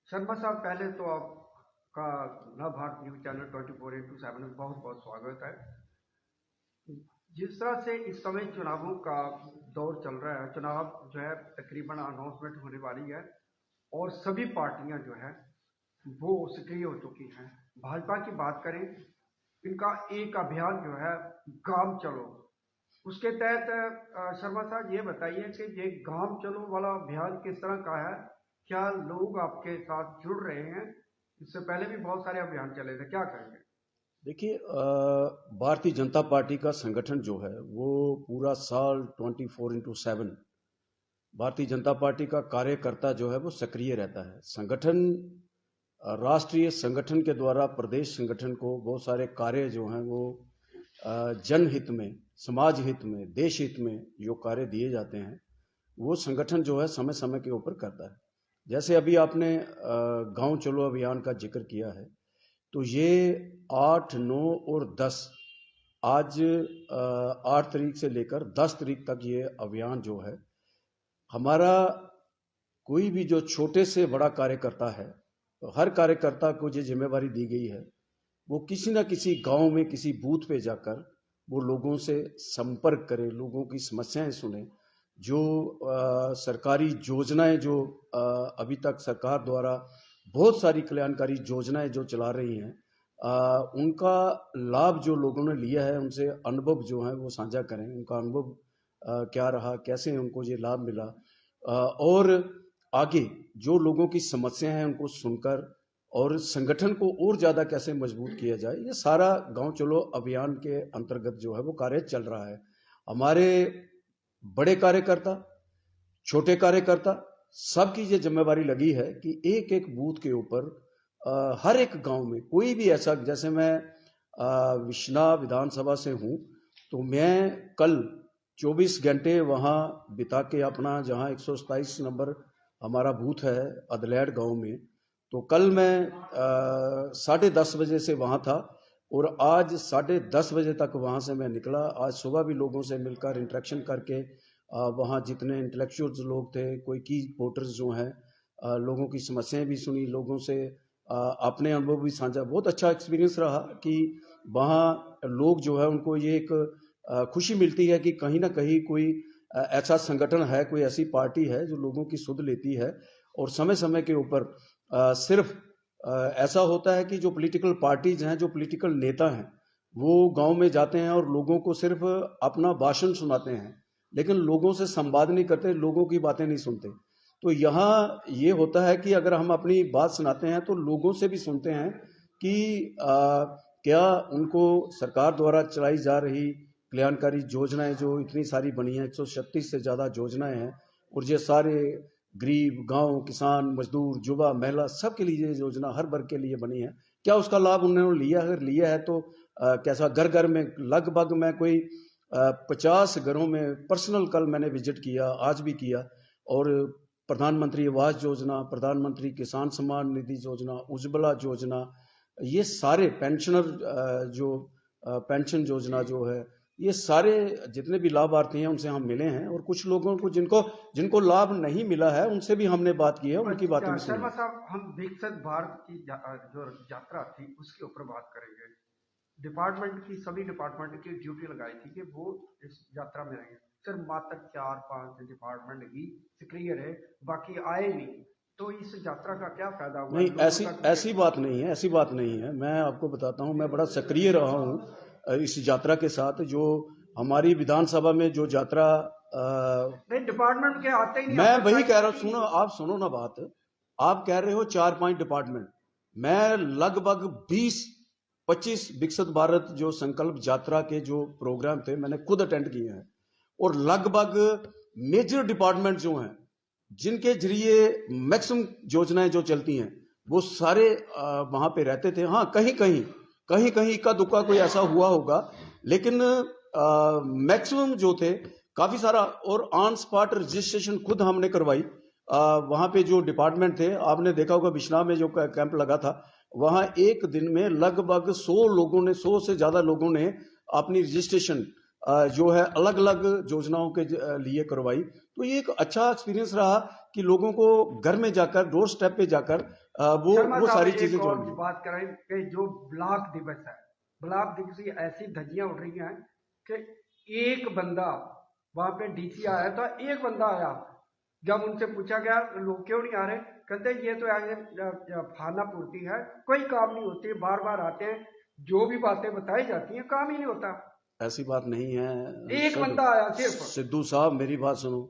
शर्मा साहब, पहले तो आपका नव भारत न्यूज चैनल 24/7 में बहुत बहुत स्वागत है। जिस तरह से इस समय चुनावों का दौर चल रहा है, चुनाव जो है तकरीबन अनाउंसमेंट होने वाली है और सभी पार्टियां जो है वो सक्रिय हो चुकी हैं। भाजपा की बात करें, इनका एक अभियान जो है गांव चलो, उसके तहत शर्मा साहब ये बताइए कि ये गांव चलो वाला अभियान किस तरह का है? क्या लोग आपके साथ जुड़ रहे हैं? इससे पहले भी बहुत सारे अभियान चले थे, क्या कहेंगे? देखिए, भारतीय जनता पार्टी का संगठन जो है वो पूरा साल 24/7 भारतीय जनता पार्टी का कार्यकर्ता जो है वो सक्रिय रहता है। संगठन राष्ट्रीय संगठन के द्वारा प्रदेश संगठन को बहुत सारे कार्य जो हैं वो जनहित में, समाज हित में, देश हित में जो कार्य दिए जाते हैं वो संगठन जो है समय समय के ऊपर करता है। जैसे अभी आपने गांव चलो अभियान का जिक्र किया है, तो ये 8, 9 और 10 आज 8 तारीख से लेकर 10 तारीख तक ये अभियान जो है हमारा, कोई भी जो छोटे से बड़ा कार्यकर्ता है, तो हर कार्यकर्ता को ये जिम्मेवारी दी गई है वो किसी न किसी गांव में किसी बूथ पे जाकर वो लोगों से संपर्क करे, लोगों की समस्याएं सुने, जो सरकारी योजनाएं जो अभी तक सरकार द्वारा बहुत सारी कल्याणकारी योजनाएं जो चला रही हैं उनका लाभ जो लोगों ने लिया है उनसे अनुभव जो है वो साझा करें, उनका अनुभव क्या रहा, कैसे उनको ये लाभ मिला, और आगे जो लोगों की समस्याएं हैं उनको सुनकर और संगठन को और ज्यादा कैसे मजबूत किया जाए, ये सारा गांव चलो अभियान के अंतर्गत जो है वो कार्य चल रहा है। हमारे बड़े कार्यकर्ता, छोटे कार्यकर्ता, सबकी ये जिम्मेवारी लगी है कि एक एक बूथ के ऊपर हर एक गांव में कोई भी ऐसा, जैसे मैं विश्ना विधानसभा से हूं, तो मैं कल 24 घंटे वहां बिता के अपना, जहां 127 नंबर हमारा बूथ है अदलैड गांव में, तो कल मैं 10:30 बजे से वहां था और आज 10:30 बजे तक वहां से मैं निकला। आज सुबह भी लोगों से मिलकर इंटरेक्शन करके वहाँ जितने इंटेलेक्चुअल्स लोग थे, कोई की वोटर्स जो हैं, लोगों की समस्याएं भी सुनी, लोगों से अपने अनुभव भी साझा। बहुत अच्छा एक्सपीरियंस रहा कि वहाँ लोग जो है उनको ये एक खुशी मिलती है कि कहीं ना कहीं कोई ऐसा संगठन है, कोई ऐसी पार्टी है जो लोगों की सुध लेती है। और समय समय के ऊपर सिर्फ ऐसा होता है कि जो पॉलिटिकल पार्टीज हैं, जो पॉलिटिकल नेता हैं, वो गांव में जाते हैं और लोगों को सिर्फ अपना भाषण सुनाते हैं, लेकिन लोगों से संवाद नहीं करते, लोगों की बातें नहीं सुनते। तो यहाँ ये होता है कि अगर हम अपनी बात सुनाते हैं तो लोगों से भी सुनते हैं कि क्या उनको सरकार द्वारा चलाई जा रही कल्याणकारी योजनाएं जो इतनी सारी बनी हैं, 136 से ज्यादा योजनाएं हैं, और ये सारे गरीब, गांव, किसान, मजदूर, युवा, महिला, सबके लिए ये योजना हर वर्ग के लिए बनी है, क्या उसका लाभ उन्होंने लिया? अगर लिया है तो कैसा? घर घर में लगभग मैं कोई 50 घरों में पर्सनल कल मैंने विजिट किया, आज भी किया। और प्रधानमंत्री आवास योजना, प्रधानमंत्री किसान सम्मान निधि योजना, उज्ज्वला योजना, ये सारे पेंशनर जो पेंशन योजना जो है, ये सारे जितने भी लाभार्थी हैं उनसे हम मिले हैं, और कुछ लोगों को जिनको लाभ नहीं मिला है उनसे भी हमने बात की है, उनकी बातें भी सुनी। शर्मा साहब, हम विकसित भारत की जो यात्रा थी उसके ऊपर बात करेंगे। डिपार्टमेंट की, सभी डिपार्टमेंट की ड्यूटी लगाई थी कि वो इस यात्रा में रहेंगे। सिर्फ मात्र 4-5 डिपार्टमेंट ही सक्रिय रहे, बाकी आए नहीं। तो इस यात्रा का क्या फायदा हुआ? नहीं, ऐसी बात नहीं है, ऐसी बात नहीं है। मैं आपको बताता हूं, मैं बड़ा सक्रिय रहा हूं इस यात्रा के साथ। जो हमारी विधानसभा में जो यात्रा नहीं, डिपार्टमेंट के आते ही नहीं। मैं वही कह रहा हूं, सुनो, आप सुनो ना बात। आप कह रहे हो 4-5 डिपार्टमेंट, मैं लगभग 20-25 विकसित भारत जो संकल्प यात्रा के जो प्रोग्राम थे मैंने खुद अटेंड किए हैं, और लगभग मेजर डिपार्टमेंट जो हैं जिनके जरिए मैक्सिमम योजनाएं जो चलती हैं वो सारे वहां पे रहते थे। हाँ, कहीं कहीं इक्का दुक्का कोई ऐसा हुआ होगा, लेकिन मैक्सिमम जो थे काफी सारा। और ऑन स्पॉट रजिस्ट्रेशन खुद हमने करवाई। वहां पे जो डिपार्टमेंट थे, आपने देखा होगा बिश्नाह में जो कैंप लगा था, वहां एक दिन में लगभग 100 से ज्यादा लोगों ने अपनी रजिस्ट्रेशन जो है अलग अलग योजनाओं के लिए करवाई। तो ये एक अच्छा एक्सपीरियंस रहा कि लोगों को घर में जाकर, डोर स्टेप पे जाकर वो सारी चीजें जो बात करें कि जो ब्लॉक दिवस है, ब्लॉक दिवस की ऐसी धज्जियां उड़ रही हैं कि एक बंदा वहां पे डीसी आया था, एक बंदा आया, जब उनसे पूछा गया लोग क्यों नहीं आ रहे, कहते ये तो आगे खाना पूर्ति है, कोई काम नहीं होती, बार बार आते हैं, जो भी बातें बताई जाती हैं काम ही नहीं होता। ऐसी बात नहीं है, एक बंदा आया सिर्फ। सिद्धू साहब मेरी बात सुनो,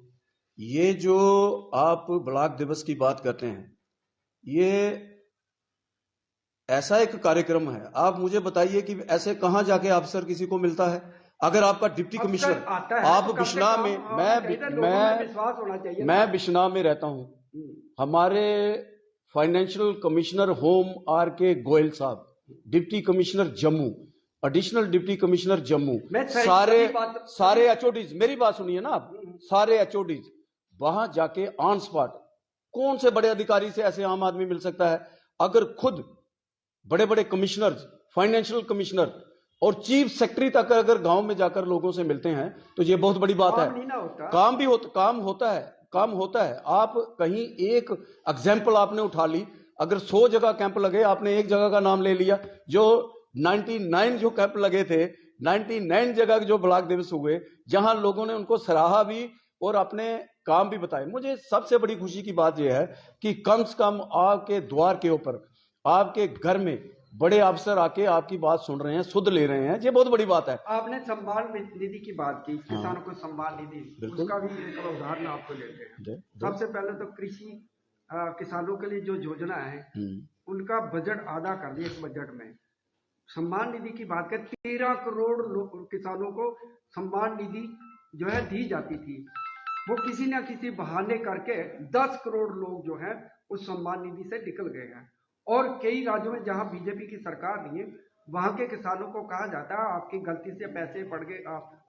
ये जो आप ब्लॉक दिवस की बात करते हैं, ये ऐसा एक कार्यक्रम है, आप मुझे बताइए कि ऐसे कहां जाके अफसर किसी को मिलता है? अगर आपका डिप्टी कमिश्नर, आप बिश्नाह में, मैं बिश्नाह में रहता हूं, हमारे फाइनेंशियल कमिश्नर होम आर के गोयल साहब, deputy commissioner Jammu, additional deputy commissioner Jammu, सारे एचओडीज, मेरी बात सुनिए ना आप, सारे एचओडीज वहां जाके ऑन स्पॉट, कौन से बड़े अधिकारी से ऐसे आम आदमी मिल सकता है? अगर खुद बड़े बड़े कमिश्नर, फाइनेंशियल कमिश्नर और चीफ सेक्रेटरी तक अगर गांव में जाकर लोगों से मिलते हैं तो ये बहुत बड़ी बात है। काम भी होता है। आप कहीं एक एग्जाम्पल आपने उठा ली, अगर 100 जगह कैंप लगे, आपने एक जगह का नाम ले लिया, जो 99 जो कैंप लगे थे, 99 जगह जो ब्लॉक दिवस हुए, जहां लोगों ने उनको सराहा भी और अपने काम भी बताए। मुझे सबसे बड़ी खुशी की बात यह है कि कम से कम आपके द्वार के ऊपर, आपके घर में बड़े अफसर आके आपकी बात सुन रहे हैं, सुध ले रहे हैं, ये बहुत बड़ी बात है। आपने सम्मान निधि की बात की, किसानों को सम्मान निधि, उसका भी एक उदाहरण आपको लेते हैं। सबसे पहले तो कृषि किसानों के लिए जो योजना है उनका बजट आधा कर दिया इस बजट में। सम्मान निधि की बात करें, 13 करोड़ किसानों को सम्मान निधि जो है दी जाती थी, वो किसी न किसी बहाने करके 10 करोड़ लोग जो है उस सम्मान निधि से निकल गए हैं। और कई राज्यों में जहां बीजेपी की सरकार नहीं है, वहां के किसानों को कहा जाता है आपकी गलती से पैसे पड़ गए,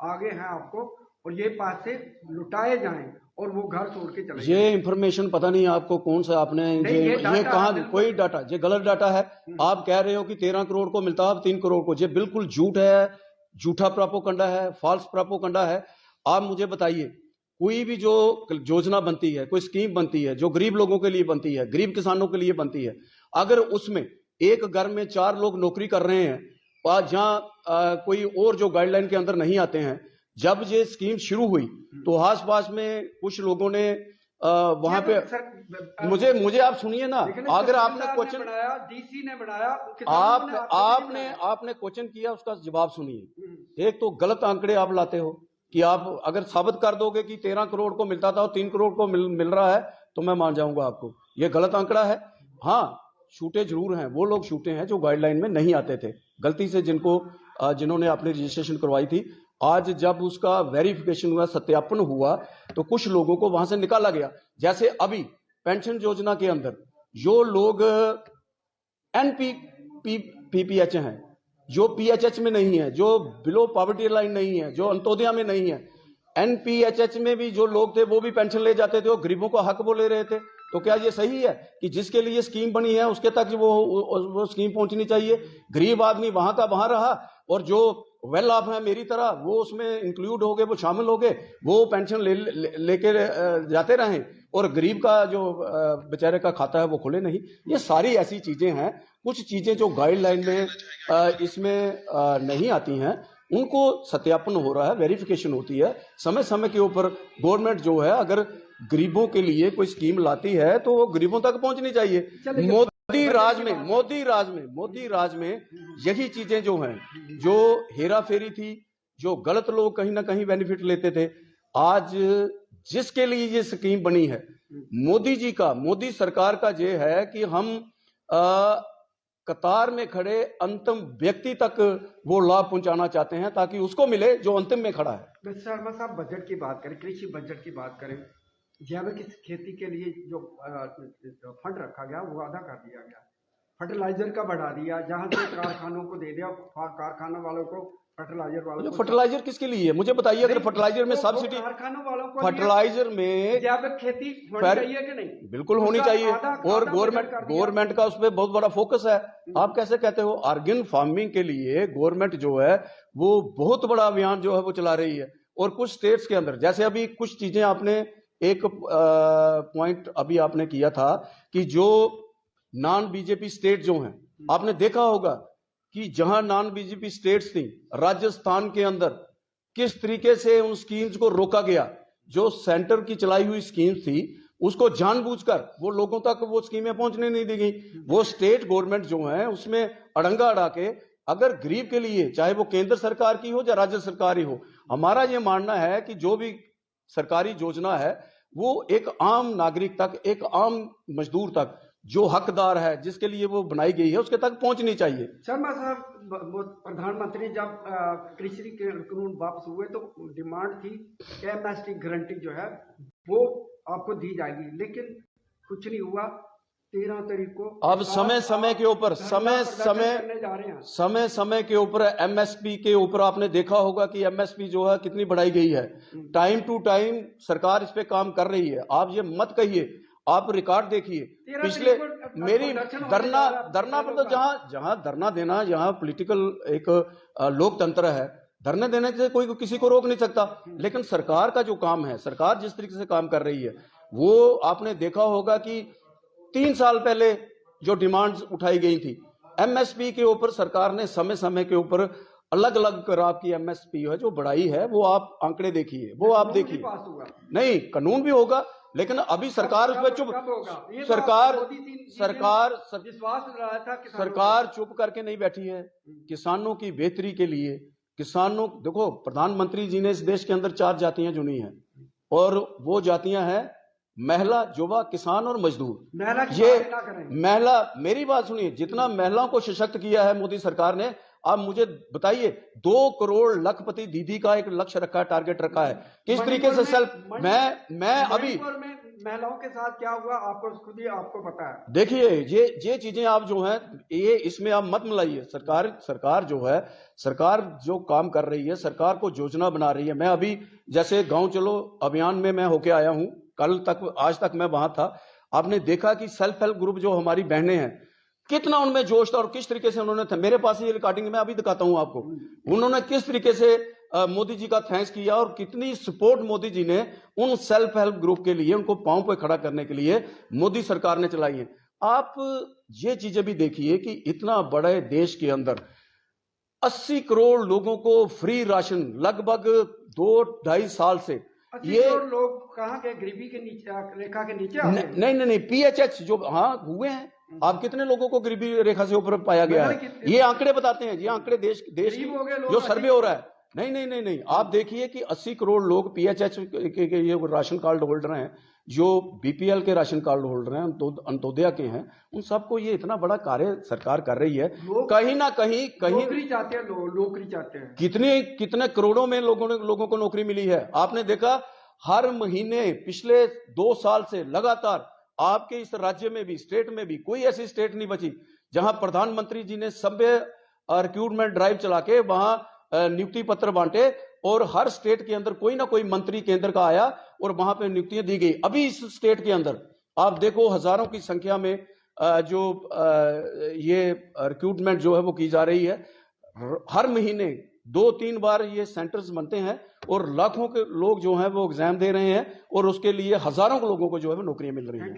आगे हैं आपको, और ये पैसे लुटाए जाएं और वो घर छोड़ के चले। ये इंफॉर्मेशन पता नहीं आपको कौन सा, आपने ये कहा, कोई डाटा, ये गलत डाटा है। आप कह रहे हो कि 13 करोड़ को मिलता है 3 करोड़ को, ये बिल्कुल झूठ है, झूठा प्रोपोगंडा है, फॉल्स प्रोपोगंडा है। आप मुझे बताइए, कोई भी जो योजना बनती है, कोई स्कीम बनती है जो गरीब लोगों के लिए बनती है, गरीब किसानों के लिए बनती है, अगर उसमें एक घर में 4 लोग नौकरी कर रहे हैं और जहां कोई और जो गाइडलाइन के अंदर नहीं आते हैं, जब ये स्कीम शुरू हुई तो आस पास में कुछ लोगों ने वहां पे, मुझे आप सुनिए ना, अगर आपने क्वेश्चन बनाया, डीसी ने बनाया, आपने क्वेश्चन किया, उसका जवाब सुनिए। एक तो गलत आंकड़े आप लाते हो कि आप अगर साबित कर दोगे कि 13 करोड़ को मिलता था और 3 करोड़ को मिल रहा है तो मैं मान जाऊंगा आपको, ये गलत आंकड़ा है। हाँ, छूटे जरूर हैं, वो लोग छूटे हैं जो गाइडलाइन में नहीं आते थे, गलती से जिन्होंने अपनी रजिस्ट्रेशन करवाई थी। आज जब उसका वेरिफिकेशन हुआ, सत्यापन हुआ, तो कुछ लोगों को वहां से निकाला गया। जैसे अभी पेंशन योजना के अंदर जो लोग NPPH हैं, जो PHH में नहीं है, जो बिलो पॉवर्टी लाइन नहीं है, जो अंत्योदय में नहीं है, NPHH में भी जो लोग थे वो भी पेंशन ले जाते थे, वो गरीबों का हक वो ले रहे थे। तो क्या ये सही है कि जिसके लिए स्कीम बनी है उसके तक वो स्कीम पहुंचनी चाहिए? गरीब आदमी वहां का वहां रहा और जो वेल ऑफ है मेरी तरह, वो उसमें इंक्लूड हो गए, वो शामिल हो गए, वो पेंशन लेके जाते रहे, और गरीब का जो बेचारे का खाता है वो खुले नहीं। ये सारी ऐसी चीजें हैं, कुछ चीजें जो गाइडलाइन में इसमें नहीं आती हैं, उनको सत्यापन हो रहा है, वेरिफिकेशन होती है समय समय के ऊपर। गवर्नमेंट जो है अगर गरीबों के लिए कोई स्कीम लाती है तो वो गरीबों तक पहुंचनी चाहिए। मोदी राज में यही चीजें जो हैं, जो हेरा फेरी थी, जो गलत लोग कहीं ना कहीं बेनिफिट लेते थे, आज जिसके लिए ये स्कीम बनी है, मोदी सरकार का ये है कि हम कतार में खड़े अंतिम व्यक्ति तक वो लाभ पहुंचाना चाहते हैं ताकि उसको मिले जो अंतिम में खड़ा है। शर्मा साहब, बजट की बात करें, कृषि बजट की बात करें, जैविक खेती के लिए जो फंड रखा गया वो आधा कर दिया गया, फर्टिलाइजर का बढ़ा दिया, जहां से कारखानों को दे दिया, कारखाना वालों को फर्टिलाइजर किसके लिए है मुझे बताइए? अगर फर्टिलाइजर में सब्सिडी, फर्टिलाइजर में जैविक खेती होनी चाहिए कि नहीं? बिल्कुल होनी चाहिए, और गवर्नमेंट का उस पर बहुत बड़ा फोकस है। आप कैसे कहते हो? ऑर्गेनिक फार्मिंग के लिए गवर्नमेंट जो है वो बहुत बड़ा अभियान जो है वो चला रही है। और कुछ स्टेट्स के अंदर, जैसे अभी कुछ चीजें आपने एक पॉइंट अभी आपने किया था कि जो नॉन बीजेपी स्टेट जो हैं, आपने देखा होगा कि जहां नॉन बीजेपी स्टेट्स थी, राजस्थान के अंदर किस तरीके से उन स्कीम्स को रोका गया। जो सेंटर की चलाई हुई स्कीम्स थी उसको जानबूझकर वो लोगों तक वो स्कीमें पहुंचने नहीं दी गई। वो स्टेट गवर्नमेंट जो है उसमें अड़ंगा अड़ा के, अगर गरीब के लिए चाहे वो केंद्र सरकार की हो या राज्य सरकार ही हो, हमारा ये मानना है कि जो भी सरकारी योजना है वो एक आम नागरिक तक, एक आम मजदूर तक जो हकदार है, जिसके लिए वो बनाई गई है, उसके तक पहुंचनी चाहिए। शर्मा साहब, प्रधानमंत्री जब कृषि कानून वापस हुए तो डिमांड थी एमएसपी गारंटी जो है वो आपको दी जाएगी, लेकिन कुछ नहीं हुआ। 13 तारीख को अब समय समय के ऊपर एमएसपी के ऊपर आपने देखा होगा कि एमएसपी जो है कितनी बढ़ाई गई है। टाइम टू टाइम सरकार इस पे काम कर रही है। आप ये मत कहिए, आप रिकॉर्ड देखिए पिछले मेरी धरना पर तो जहां धरना देना, जहां पॉलिटिकल एक लोकतंत्र है, धरने देने से कोई किसी को रोक नहीं सकता। लेकिन सरकार का जो काम है, सरकार जिस तरीके से काम कर रही है, वो आपने देखा होगा कि 3 साल पहले जो डिमांड्स उठाई गई थी एमएसपी के ऊपर, सरकार ने समय समय के ऊपर अलग अलग तरह की एमएसपी है जो बढ़ाई है। वो आप आंकड़े देखिए, वो आप देखिए। नहीं, कानून भी होगा, लेकिन अभी सरकार उस पर चुप, सरकार चुप करके नहीं बैठी है। किसानों की बेहतरी के लिए, किसानों, देखो प्रधानमंत्री जी ने इस देश के अंदर 4 जातियां चुनी हैं, और वो जातियां हैं महिला, युवा, किसान और मजदूर। ये महिला, मेरी बात सुनिए, जितना महिलाओं को सशक्त किया है मोदी सरकार ने, आप मुझे बताइए 2 करोड़ लखपति दीदी का एक लक्ष्य रखा है, टारगेट रखा है। किस तरीके से सेल्फ, मैं अभी महिलाओं के साथ क्या हुआ आपको खुद ही आपको पता है। देखिए ये चीजें आप जो हैं, ये इसमें आप मत मिलाइए। सरकार जो है, सरकार जो काम कर रही है, सरकार को योजना बना रही है। मैं अभी जैसे गांव चलो अभियान में मैं होके आया हूं, कल तक, आज तक मैं वहां था। आपने देखा कि सेल्फ हेल्प ग्रुप जो हमारी बहनें हैं, कितना उनमें जोश था और किस तरीके से उन्होंने, मेरे पास ये रिकॉर्डिंग मैं अभी दिखाता हूं आपको, उन्होंने किस तरीके से मोदी जी का थैंक्स किया और कितनी सपोर्ट मोदी जी ने उन सेल्फ हेल्प ग्रुप के लिए, उनको पांव पे खड़ा करने के लिए मोदी सरकार ने चलाई है। आप ये चीजें भी देखिए कि इतना बड़े देश के अंदर 80 करोड़ लोगों को फ्री राशन, लगभग 2-2.5 साल से, ये लोग कहां के, गरीबी के नीचे, रेखा के नीचे? नहीं, पीएचएच जो हुए हैं। आप कितने लोगों को गरीबी रेखा से ऊपर पाया गया है? ये आंकड़े बताते हैं, ये आंकड़े देश जो सर्वे हो रहा है। नहीं, आप देखिए कि 80 करोड़ लोग पीएचएच के ये राशन कार्ड होल्डर हैं, जो बीपीएल के राशन कार्ड होल्डर हैं, अंत्योदय के हैं, उन सबको ये इतना बड़ा कार्य सरकार कर रही है। कहीं ना कहीं नौकरी चाहते हैं, नौकरी चाहते हैं। कितने करोड़ों में लोगों को नौकरी मिली है। आपने देखा हर महीने पिछले 2 साल से लगातार आपके इस राज्य में भी, स्टेट में भी, कोई ऐसी स्टेट नहीं बची जहां प्रधानमंत्री जी ने सभ्य रिक्रूटमेंट ड्राइव चला के वहां नियुक्ति पत्र बांटे, और हर स्टेट के अंदर कोई ना कोई मंत्री केंद्र का आया और वहां पे नियुक्तियां दी गई। अभी इस स्टेट के अंदर आप देखो हजारों की संख्या में जो ये रिक्रूटमेंट जो है वो की जा रही है। हर महीने 2-3 बार ये सेंटर्स बनते हैं और लाखों के लोग जो हैं वो एग्जाम दे रहे हैं, और उसके लिए हजारों लोगों को जो है वो नौकरियां मिल रही हैं।